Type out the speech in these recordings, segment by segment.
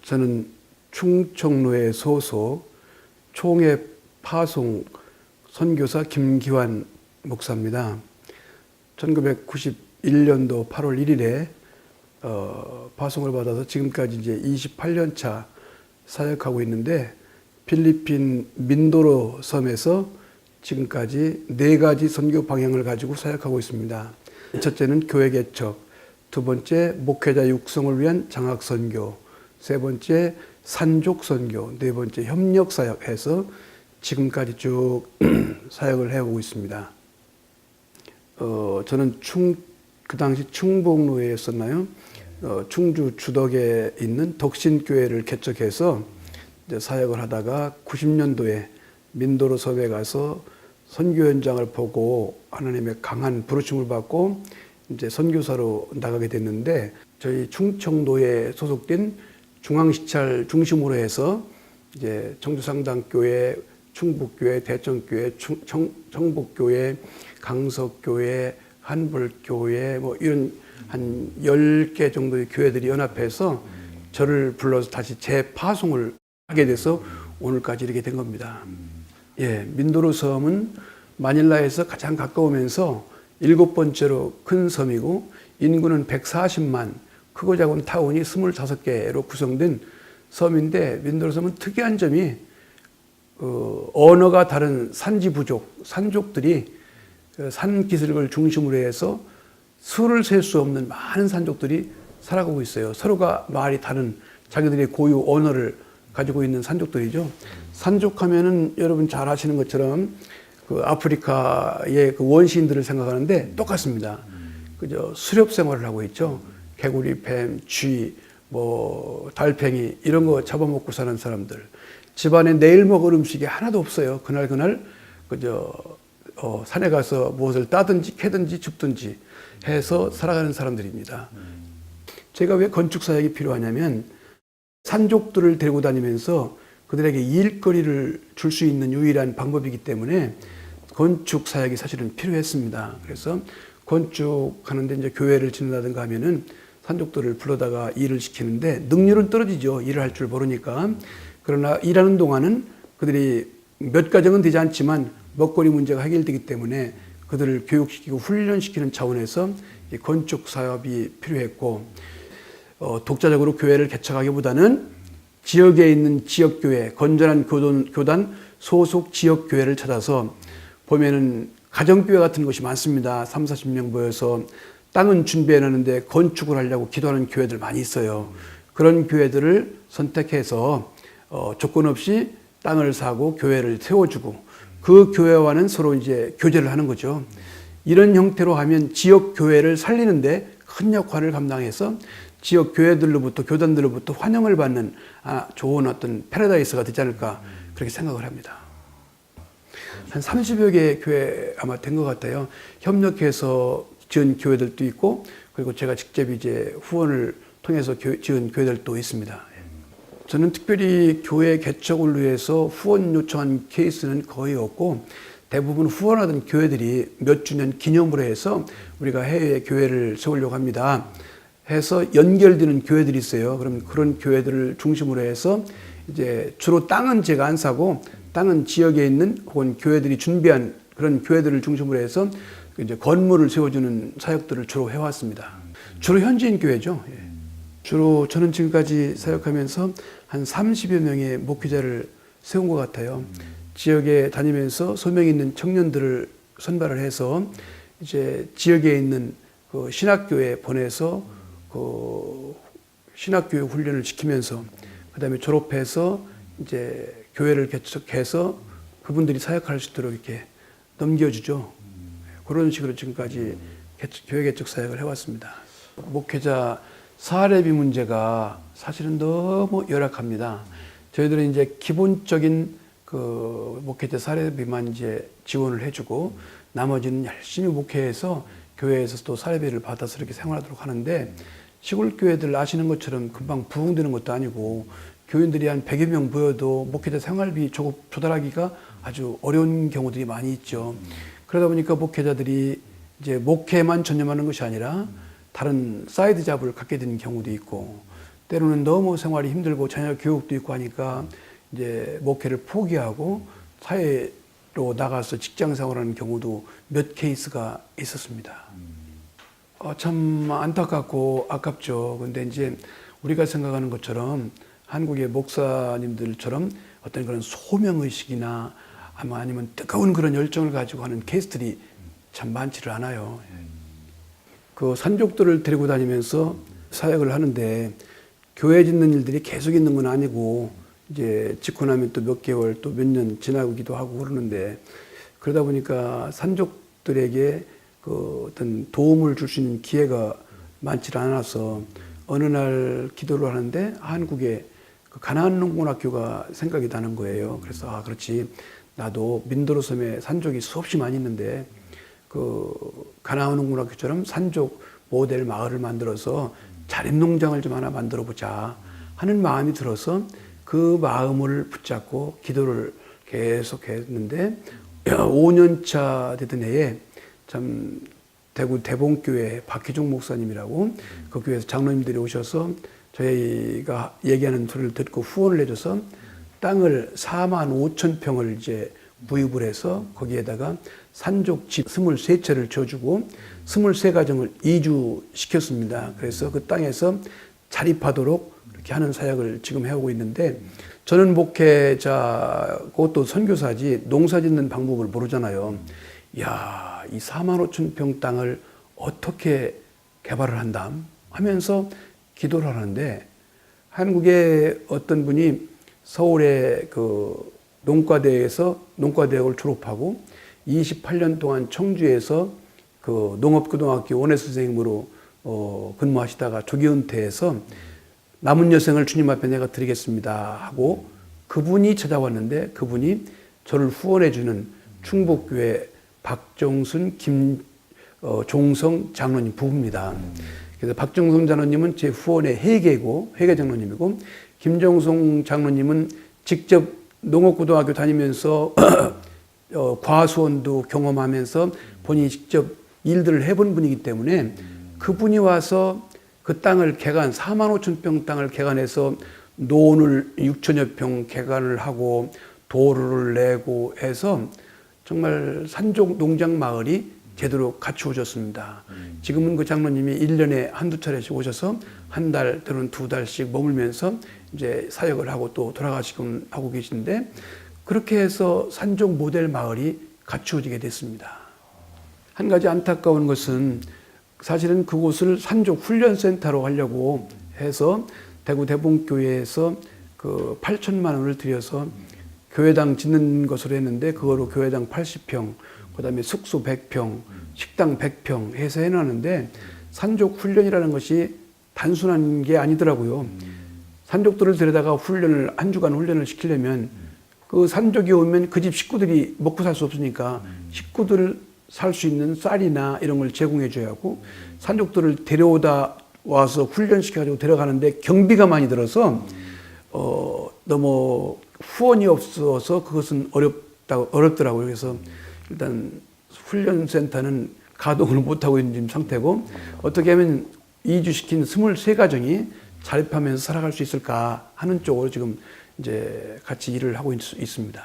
저는 충청로의 소속 총회 파송 선교사 김기환 목사입니다. 1991년도 8월 1일에 파송을 받아서 지금까지 이제 28년 차 사역하고 있는데, 필리핀 민도로 섬에서 지금까지 4가지 선교 방향을 가지고 사역하고 있습니다. 첫째는 교회 개척, 두 번째 목회자 육성을 위한 장학 선교, 세 번째 산족 선교, 네 번째 협력 사역해서 지금까지 쭉 사역을 해오고 있습니다. 저는 그 당시 충북로에였었나요? 충주 주덕에 있는 덕신교회를 개척해서 이제 사역을 하다가 90년도에 민도로 섬에 가서 선교 현장을 보고 하나님의 강한 부르심을 받고 이제 선교사로 나가게 됐는데, 저희 충청도에 소속된 중앙시찰 중심으로 해서 이제 청주상당교회, 충북교회, 대청교회, 청북교회, 강석교회, 한불교회 뭐 이런 한 10개 정도의 교회들이 연합해서 저를 불러서 다시 재파송을 하게 돼서 오늘까지 이렇게 된 겁니다. 예, 민도로 섬은 마닐라에서 가장 가까우면서 7번째로 큰 섬이고, 인구는 140만, 크고 작은 타운이 25개로 구성된 섬인데, 민도로 섬은 특이한 점이 언어가 다른 산지 부족, 산족들이 산 기슭을 중심으로 해서 수를 셀 수 없는 많은 산족들이 살아가고 있어요. 서로가 말이 다른 자기들의 고유 언어를 가지고 있는 산족들이죠. 산족하면은 여러분 잘 아시는 것처럼 그 아프리카의 그 원시인들을 생각하는데 똑같습니다. 그저 수렵 생활을 하고 있죠. 개구리, 뱀, 쥐, 뭐 달팽이 이런 거 잡아먹고 사는 사람들. 집안에 내일 먹을 음식이 하나도 없어요. 그날 그저 산에 가서 무엇을 따든지 캐든지 줍든지 해서 살아가는 사람들입니다. 제가 왜 건축 사역이 필요하냐면, 산족들을 데리고 다니면서 그들에게 일거리를 줄 수 있는 유일한 방법이기 때문에 건축 사역이 사실은 필요했습니다. 그래서 건축하는데 이제 교회를 짓는다든가 하면은 산족들을 불러다가 일을 시키는데 능률은 떨어지죠. 일을 할 줄 모르니까. 그러나 일하는 동안은 그들이 몇 가정은 되지 않지만 먹거리 문제가 해결되기 때문에 그들을 교육시키고 훈련시키는 차원에서 이 건축 사업이 필요했고, 독자적으로 교회를 개척하기보다는 지역에 있는 지역교회, 건전한 교단 소속 지역교회를 찾아서 보면은 가정교회 같은 것이 많습니다. 3, 40명 모여서 땅은 준비해놨는데 건축을 하려고 기도하는 교회들 많이 있어요. 그런 교회들을 선택해서 조건 없이 땅을 사고 교회를 세워주고, 그 교회와는 서로 이제 교제를 하는 거죠. 이런 형태로 하면 지역 교회를 살리는데 큰 역할을 감당해서 지역 교회들로부터, 교단들로부터 환영을 받는 좋은 어떤 패러다이스가 되지 않을까, 그렇게 생각을 합니다. 한 30여 개의 교회 아마 된 것 같아요. 협력해서 지은 교회들도 있고, 그리고 제가 직접 이제 후원을 통해서 지은 교회들도 있습니다. 저는 특별히 교회 개척을 위해서 후원 요청한 케이스는 거의 없고, 대부분 후원하던 교회들이 몇 주년 기념으로 해서 우리가 해외에 교회를 세우려고 합니다 해서 연결되는 교회들이 있어요. 그럼 그런 교회들을 중심으로 해서 이제 주로 땅은 제가 안 사고, 땅은 지역에 있는 혹은 교회들이 준비한 그런 교회들을 중심으로 해서 이제 건물을 세워주는 사역들을 주로 해왔습니다. 주로 현지인 교회죠. 예. 주로 저는 지금까지 사역하면서 한 30여 명의 목회자를 세운 것 같아요. 지역에 다니면서 소명 있는 청년들을 선발을 해서 이제 지역에 있는 그 신학교에 보내서 그 신학교육 훈련을 시키면서, 그 다음에 졸업해서 이제 교회를 개척해서 그분들이 사역할 수 있도록 이렇게 넘겨주죠. 그런 식으로 지금까지 교회 개척 사역을 해왔습니다. 목회자 사례비 문제가 사실은 너무 열악합니다. 저희들은 이제 기본적인 그 목회자 사례비만 이제 지원을 해주고, 나머지는 열심히 목회해서 교회에서 또 사례비를 받아서 이렇게 생활하도록 하는데, 시골 교회들 아시는 것처럼 금방 부흥되는 것도 아니고, 교인들이 한 100여 명 모여도 목회자 생활비 조달하기가 아주 어려운 경우들이 많이 있죠. 그러다 보니까 목회자들이 이제 목회만 전념하는 것이 아니라 다른 사이드 잡을 갖게 되는 경우도 있고, 때로는 너무 생활이 힘들고 자녀 교육도 있고 하니까 이제 목회를 포기하고 사회로 나가서 직장 생활하는 경우도 몇 케이스가 있었습니다. 참 안타깝고 아깝죠. 근데 이제 우리가 생각하는 것처럼 한국의 목사님들처럼 어떤 그런 소명의식이나 아니면 뜨거운 그런 열정을 가지고 하는 케이스들이 참 많지를 않아요. 그 산족들을 데리고 다니면서 사역을 하는데 교회 짓는 일들이 계속 있는 건 아니고 이제 짓고 나면 또 몇 개월 또 몇 년 지나기도 하고 그러는데 그러다 보니까 산족들에게 그 어떤 도움을 줄 수 있는 기회가 많지 않아서 어느 날 기도를 하는데 한국에 그 가나안 농군학교가 생각이 나는 거예요. 그래서 그렇지 나도 민도로 섬에 산족이 수없이 많이 있는데 그 가나안 농군학교처럼 산족 모델 마을을 만들어서 자립농장을 좀 하나 만들어 보자 하는 마음이 들어서 그 마음을 붙잡고 기도를 계속 했는데 5년 차 되던 해에 참 대구 대봉교회 박희종 목사님이라고 그 교회에서 장로님들이 오셔서 저희가 얘기하는 소리를 듣고 후원을 해줘서 땅을 4만 5천 평을 이제 구입을 해서 거기에다가 산족집 23채를 줘주고 23가정을 이주시켰습니다. 그래서 그 땅에서 자립하도록 이렇게 하는 사역을 지금 해오고 있는데 저는 목회자고 또 선교사지 농사 짓는 방법을 모르잖아요. 이야, 이 4만 5천 평 땅을 어떻게 개발을 한다 하면서 기도를 하는데 한국의 어떤 분이 서울의 그 농과대에서 농과대학을 졸업하고 28년 동안 청주에서 그 농업고등학교 원예 선생님으로 근무하시다가 조기 은퇴해서 남은 여생을 주님 앞에 내가 드리겠습니다 하고 그분이 찾아왔는데 그분이 저를 후원해주는 충북교회 박정순, 김종성 장로님 부부입니다. 그래서 박정성 장로님은 제 후원의 회계 장로님이고 김종성 장로님은 직접 농업고등학교 다니면서 과수원도 경험하면서 본인이 직접 일들을 해본 분이기 때문에 그분이 와서 그 땅을 4만 5천 평 땅을 개간해서 논을 6천여 평 개간을 하고 도로를 내고 해서 정말 산족 농장 마을이 제대로 갖추어졌습니다. 지금은 그 장로님이 1년에 한두 차례씩 오셔서 한 달 또는 2달씩 머물면서 이제 사역을 하고 또 돌아가시곤 하고 계신데 그렇게 해서 산족 모델 마을이 갖추어지게 됐습니다. 한 가지 안타까운 것은 사실은 그곳을 산족 훈련센터로 하려고 해서 대구 대봉교회에서 그 8천만 원을 들여서 교회당 짓는 것으로 했는데 그거로 교회당 80평, 그다음에 숙소 100평, 식당 100평 해서 해놨는데 산족 훈련이라는 것이 단순한 게 아니더라고요. 산족들을 데려다가 한 주간 훈련을 시키려면 그 산족이 오면 그 집 식구들이 먹고 살 수 없으니까 식구들 살 수 있는 쌀이나 이런 걸 제공해 줘야 하고 산족들을 데려오다 와서 훈련시켜가지고 데려가는데 경비가 많이 들어서 너무 후원이 없어서 그것은 어렵더라고요. 그래서 일단 훈련센터는 가동을 못하고 있는 상태고 어떻게 하면 이주시킨 23가정이 자립하면서 살아갈 수 있을까 하는 쪽으로 지금 이제 같이 일을 하고 있습니다.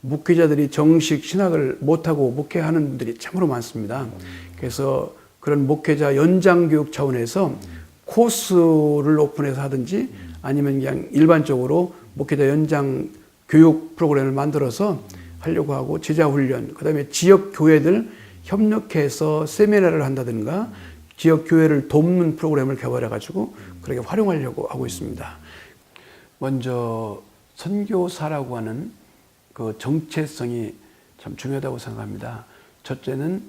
목회자들이 정식 신학을 못하고 목회하는 분들이 참으로 많습니다. 그래서 그런 목회자 연장 교육 차원에서 코스를 오픈해서 하든지 아니면 그냥 일반적으로 목회자 연장 교육 프로그램을 만들어서 하려고 하고 제자훈련, 그 다음에 지역 교회들 협력해서 세미나를 한다든가 지역 교회를 돕는 프로그램을 개발해가지고 그렇게 활용하려고 하고 있습니다. 먼저 선교사라고 하는 그 정체성이 참 중요하다고 생각합니다. 첫째는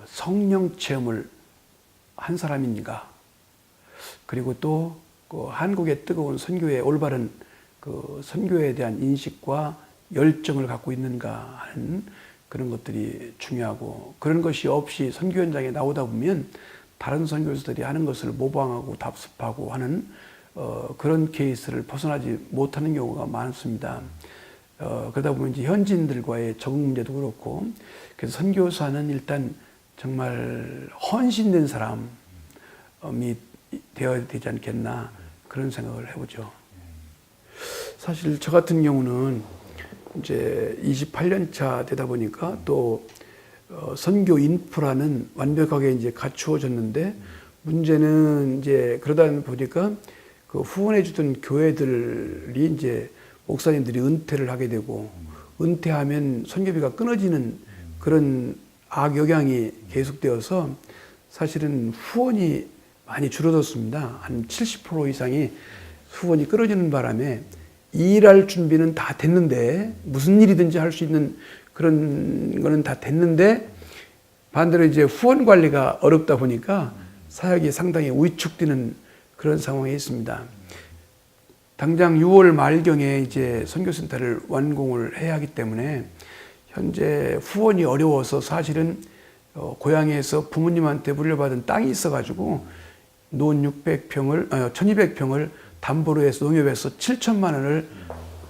성령 체험을 한 사람인가, 그리고 또 그 한국의 뜨거운 선교의 올바른 그 선교에 대한 인식과 열정을 갖고 있는가 하는 그런 것들이 중요하고, 그런 것이 없이 선교 현장에 나오다 보면 다른 선교사들이 하는 것을 모방하고 답습하고 하는 그런 케이스를 벗어나지 못하는 경우가 많습니다. 그러다 보면 이제 현지인들과의 적응 문제도 그렇고, 그래서 선교사는 일단 정말 헌신된 사람이 되어야 되지 않겠나 그런 생각을 해보죠. 사실 저 같은 경우는 이제 28년 차 되다 보니까 또 선교 인프라는 완벽하게 이제 갖추어졌는데 문제는 이제 그러다 보니까 그 후원해 주던 교회들이 이제 목사님들이 은퇴를 하게 되고 은퇴하면 선교비가 끊어지는 그런 악영향이 계속되어서 사실은 후원이 많이 줄어들었습니다. 한 70% 이상이 후원이 끊어지는 바람에 일할 준비는 다 됐는데 무슨 일이든지 할 수 있는 그런 거는 다 됐는데 반대로 이제 후원 관리가 어렵다 보니까 사역이 상당히 위축되는 그런 상황에 있습니다. 당장 6월 말경에 이제 선교센터를 완공을 해야 하기 때문에 현재 후원이 어려워서 사실은 고향에서 부모님한테 물려받은 땅이 있어가지고 논 1200평을 담보로 해서 농협에서 7천만 원을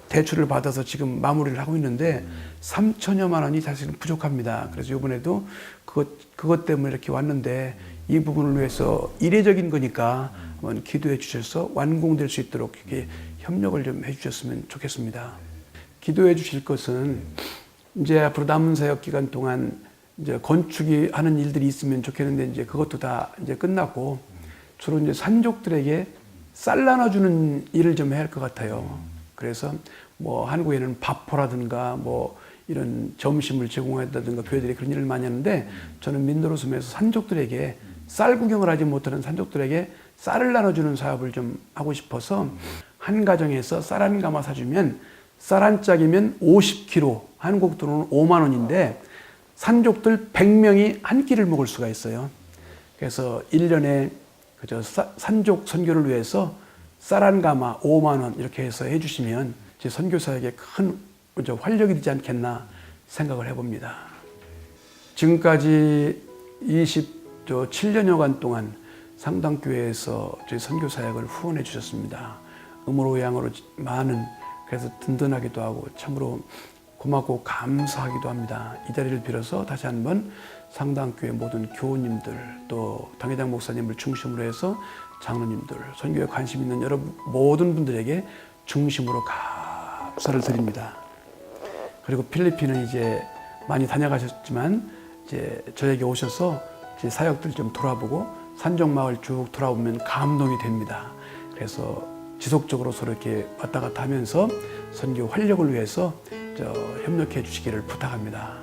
대출을 받아서 지금 마무리를 하고 있는데 3천여만 원이 사실은 부족합니다. 그래서 이번에도 그것 때문에 이렇게 왔는데 이 부분을 위해서 이례적인 거니까 한번 기도해 주셔서 완공될 수 있도록 이렇게 협력을 좀 해 주셨으면 좋겠습니다. 기도해 주실 것은 이제 앞으로 남은 사역 기간 동안 이제 건축이 하는 일들이 있으면 좋겠는데 이제 그것도 다 이제 끝났고 주로 이제 산족들에게 쌀 나눠주는 일을 좀 해야 할 것 같아요. 그래서 뭐 한국에는 밥포라든가 뭐 이런 점심을 제공한다든가 교회들이 그런 일을 많이 하는데 저는 민노로섬에서 산족들에게 쌀 구경을 하지 못하는 산족들에게 쌀을 나눠주는 사업을 좀 하고 싶어서 한 가정에서 쌀 한 가마 사주면 쌀 한 짝이면 50kg, 한국 돈으로 5만 원인데 산족들 100명이 한 끼를 먹을 수가 있어요. 그래서 1년에 그저 산족 선교를 위해서 쌀 한 가마 5만 원 이렇게 해서 해주시면 제 선교사에게 큰 활력이 되지 않겠나 생각을 해봅니다. 지금까지 27년여간 동안 상당교회에서 저희 선교사역을 후원해 주셨습니다. 음으로 양으로 많은 그래서 든든하기도 하고 참으로 고맙고 감사하기도 합니다. 이 자리를 빌어서 다시 한번 상당교회 모든 교우님들 또 당회장 목사님을 중심으로 해서 장로님들 선교에 관심 있는 여러분 모든 분들에게 중심으로 감사를 드립니다. 그리고 필리핀은 이제 많이 다녀가셨지만 이제 저에게 오셔서 제 사역들 좀 돌아보고 산적마을 쭉 돌아보면 감동이 됩니다. 그래서 지속적으로 서로 이렇게 왔다 갔다 하면서 선교 활력을 위해서 협력해 주시기를 부탁합니다.